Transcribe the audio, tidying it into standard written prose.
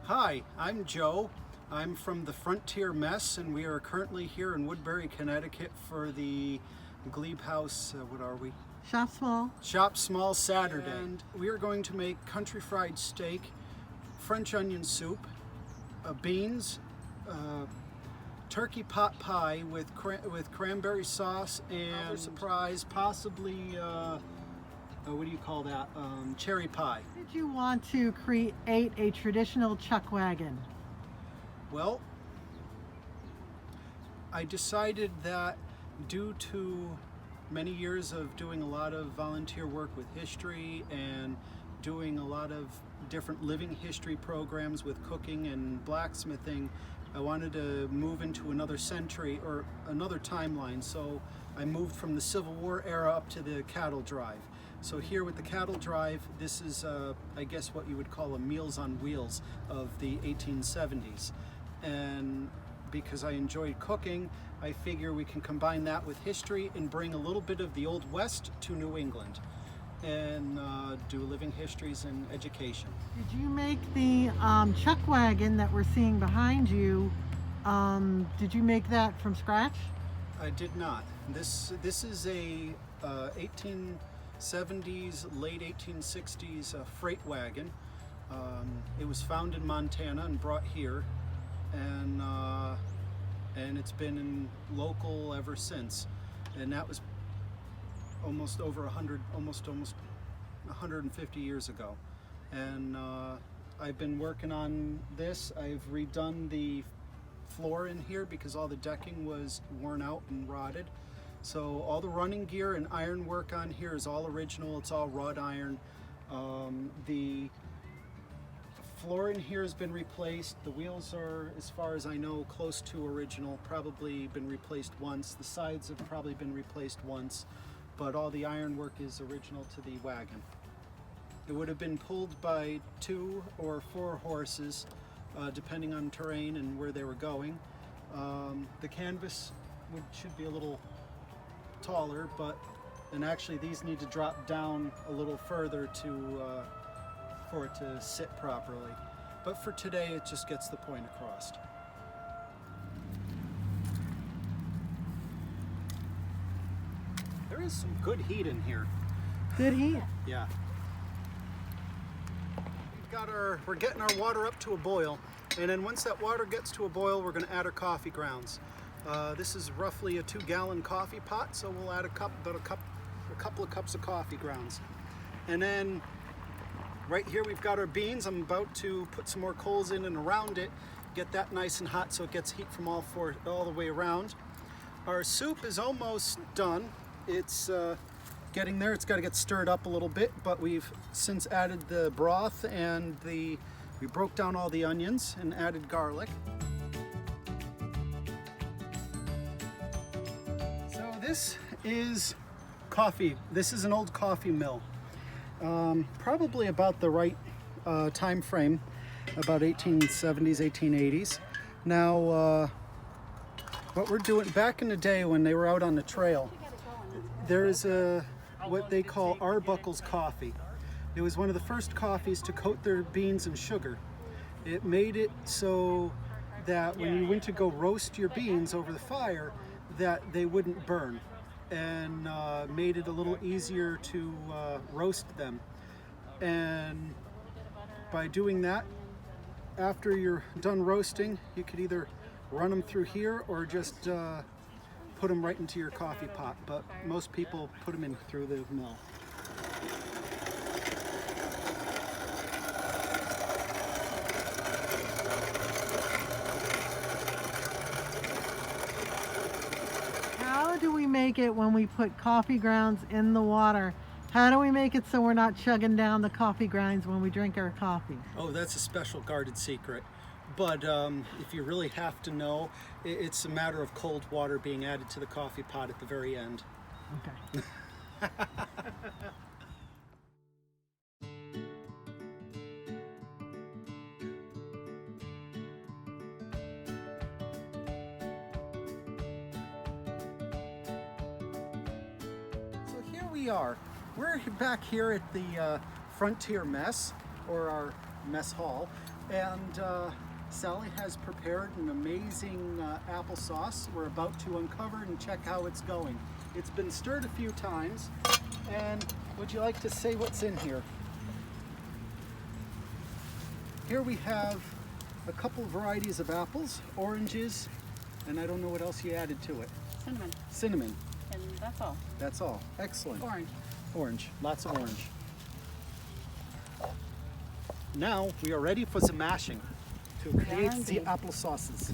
Hi, I'm Joe. I'm from the Frontier Mess, and we are currently here in Woodbury, Connecticut for the Glebe House, what are we? Shop Small. Shop Small Saturday. And we are going to make country fried steak, French onion soup, beans, turkey pot pie with cranberry sauce, and surprise, possibly, what do you call that? Cherry pie. Why did you want to create a traditional chuck wagon? Well, I decided that due to many years of doing a lot of volunteer work with history and doing a lot of different living history programs with cooking and blacksmithing, I wanted to move into another century or another timeline. So I moved from the Civil War era up to the cattle drive. So here with the cattle drive, this is I guess what you would call a Meals on Wheels of the 1870s. And because I enjoyed cooking, I figure we can combine that with history and bring a little bit of the Old West to New England and do living histories and education. Did you make the chuck wagon that we're seeing behind you, did you make that from scratch? I did not. This is a 1870s, late 1860s freight wagon. It was found in Montana and brought here, and it's been in local ever since. And that was almost over 150 years ago. And I've been working on this. I've redone the floor in here because all the decking was worn out and rotted. So all the running gear and iron work on here is all original. It's all wrought iron. The floor in here has been replaced. The wheels are, as far as I know, close to original. Probably been replaced once. The sides have probably been replaced once, but all the iron work is original to the wagon. It would have been pulled by 2 or 4 horses, depending on terrain and where they were going. The canvas should be a little taller, and actually these need to drop down a little further for it to sit properly. But for today, it just gets the point across. There is some good heat in here. Good heat. Yeah. We're getting our water up to a boil, and then once that water gets to a boil, we're going to add our coffee grounds. This is roughly a 2-gallon coffee pot, so we'll add a couple of cups of coffee grounds. And then right here we've got our beans. I'm about to put some more coals in and around it, get that nice and hot so it gets heat from all the way around. Our soup is almost done. It's getting there. It's got to get stirred up a little bit, but we've since added the broth and we broke down all the onions and added garlic. So this is coffee. This is an old coffee mill. Probably about the right time frame, about 1870s, 1880s. Now, what we're doing back in the day when they were out on the trail, there is what they call Arbuckle's coffee. It was one of the first coffees to coat their beans in sugar. It made it so that when you went to go roast your beans over the fire, that they wouldn't burn, and made it a little easier to roast them. And by doing that, after you're done roasting, you could either run them through here or just put them right into your coffee pot, but most people put them in through the mill. How do we make it when we put coffee grounds in the water? How do we make it so we're not chugging down the coffee grounds when we drink our coffee? Oh, that's a special guarded secret. But if you really have to know, it's a matter of cold water being added to the coffee pot at the very end. Okay. So here we are. We're back here at the Frontier Mess. or our mess hall. And Sally has prepared an amazing applesauce. We're about to uncover and check how it's going. It's been stirred a few times. And would you like to say what's in here? Here we have a couple of varieties of apples, oranges, and I don't know what else you added to it. Cinnamon. Cinnamon. And that's all. That's all. Excellent. Orange. Orange. Lots of orange. Now we are ready for some mashing to create the indeed. applesauces.